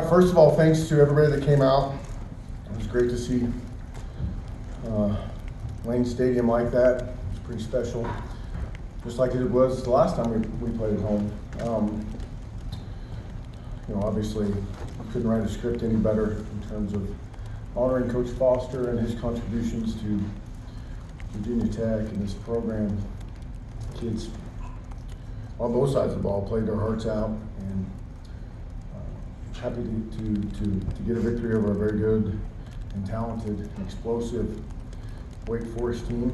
First of all, thanks to everybody that came out. It was great to see Lane Stadium like that. It's pretty special, just like it was the last time we played at home. Obviously, we couldn't write a script any better in terms of honoring Coach Foster and his contributions to Virginia Tech and this program. Kids on both sides of the ball played their hearts out, and happy to get a victory over a very good and talented and explosive Wake Forest team.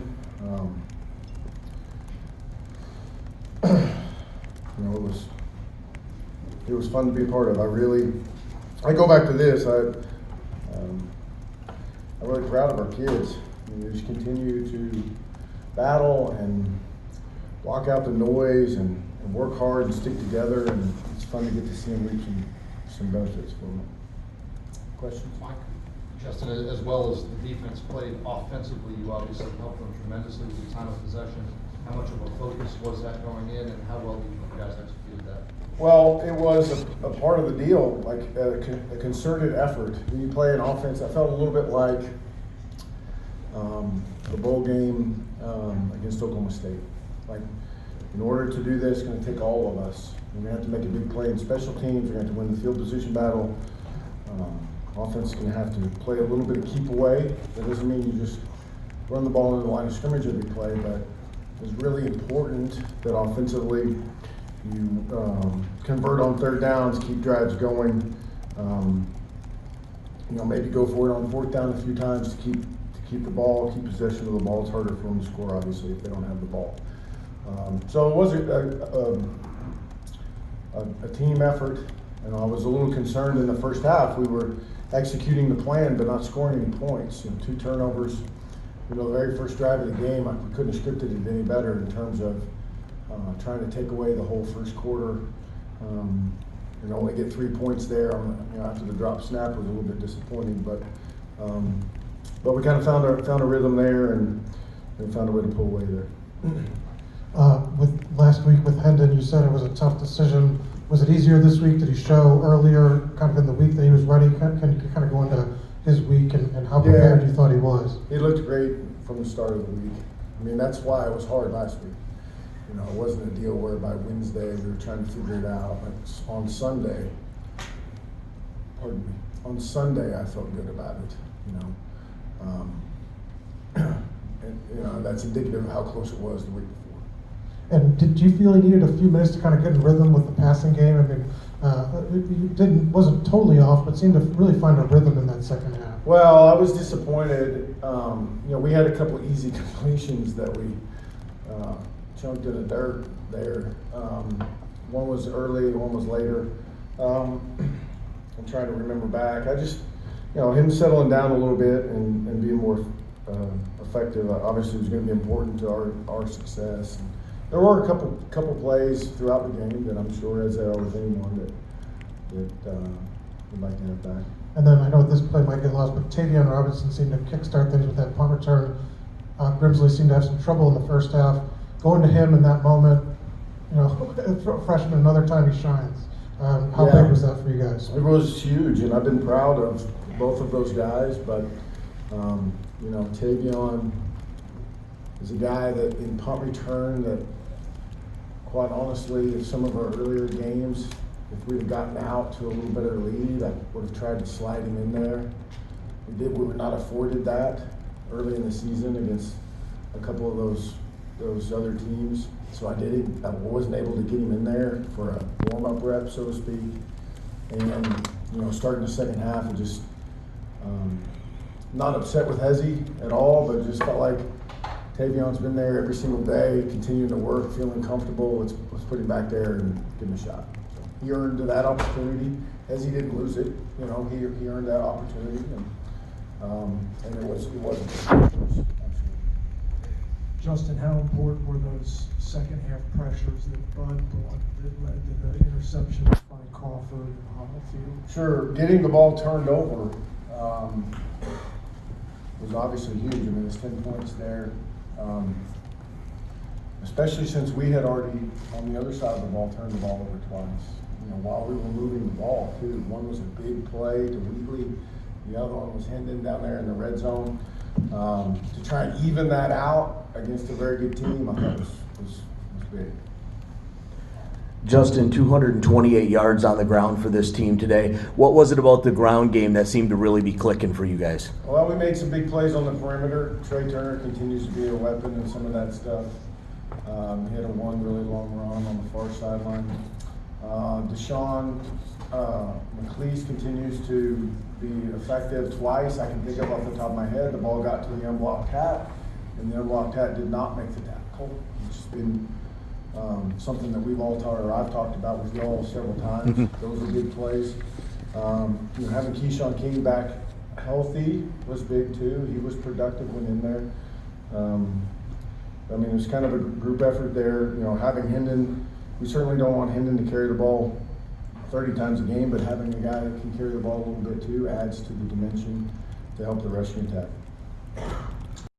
It was fun to be a part of. I go back to this. I'm really proud of our kids. They just continue to battle and block out the noise and work hard and stick together, and it's fun to get to see them reap some benefits for them. Questions? Mike? Justin, as well as the defense played offensively, you obviously helped them tremendously with the time of possession. How much of a focus was that going in, and how well did you guys execute that? Well, it was a part of the deal, like a concerted effort. When you play an offense, I felt a little bit like the bowl game against Oklahoma State. Like, in order to do this, it's going to take all of us. We're going to have to make a big play in special teams. We're going to have to win the field position battle. Offense is going to have to play a little bit of keep away. That doesn't mean you just run the ball into the line of scrimmage every play, but it's really important that offensively you convert on third downs, keep drives going. Maybe go for it on fourth down a few times to keep the ball, keep possession of the ball. It's harder for them to score, obviously, if they don't have the ball. So it was a team effort, and I was a little concerned in the first half. We were executing the plan but not scoring any points. 2 turnovers. The very first drive of the game, we couldn't have scripted it any better in terms of trying to take away the whole first quarter and only get 3 points there. After the drop snap was a little bit disappointing, but we kind of found a rhythm there and found a way to pull away there. With last week with Hendon, you said it was a tough decision. Was it easier this week? Did he show earlier, kind of in the week that he was ready? Can you kind of go into his week and how prepared you thought he was? He looked great from the start of the week. That's why it was hard last week. It wasn't a deal where by Wednesday we were trying to figure it out. On Sunday, I felt good about it. And that's indicative of how close it was the week before. And did you feel he needed a few minutes to kind of get in rhythm with the passing game? Wasn't totally off, but seemed to really find a rhythm in that second half. Well, I was disappointed. We had a couple of easy completions that we chunked in the dirt there. One was early, one was later. I'm trying to remember back. I just, him settling down a little bit and being more effective, obviously was going to be important to our success. And there were a couple plays throughout the game that I'm sure, as there are with anyone, that we'd like to have back. And then I know this play might get lost, but Tavion Robinson seemed to kickstart things with that punt return. Grimsley seemed to have some trouble in the first half. Going to him in that moment, freshman, another time he shines. How big was that for you guys? It was huge, and I've been proud of both of those guys, but Tavion is a guy that in punt return that, quite honestly, in some of our earlier games, if we'd have gotten out to a little better lead, I would have tried to slide him in there. We were not afforded that early in the season against a couple of those other teams. So I wasn't able to get him in there for a warm-up rep, so to speak. And starting the second half, I just not upset with Hezzy at all, but just felt like Tavion's been there every single day, continuing to work, feeling comfortable. Let's put him back there and give him a shot. So he earned that opportunity. Hezzy didn't lose it. He earned that opportunity, and it wasn't. Justin, how important were those second half pressures that Bud brought that led to the interception by Crawford and Hollowfield? Sure, getting the ball turned over was obviously huge. There's 10 points there, especially since we had already, on the other side of the ball, turned the ball over twice. while we were moving the ball too. One was a big play to Wheatley, the other one was Hendon down there in the red zone. To try and even that out against a very good team, I thought was big. Justin, 228 yards on the ground for this team today. What was it about the ground game that seemed to really be clicking for you guys? Well, we made some big plays on the perimeter. Trey Turner continues to be a weapon in some of that stuff. He had one really long run on the far sideline. Deshaun McLeese continues to be effective twice. I can think of off the top of my head. The ball got to the unblocked hat, and the unblocked hat did not make the tackle. It's been something that we've all talked, or I've talked about with y'all several times. Those are big plays. Having Keyshawn King back healthy was big too. He was productive when in there. It was kind of a group effort there. Having Hendon, we certainly don't want Hendon to carry the ball 30 times a game, but having a guy that can carry the ball a little bit too adds to the dimension to help the rushing attack.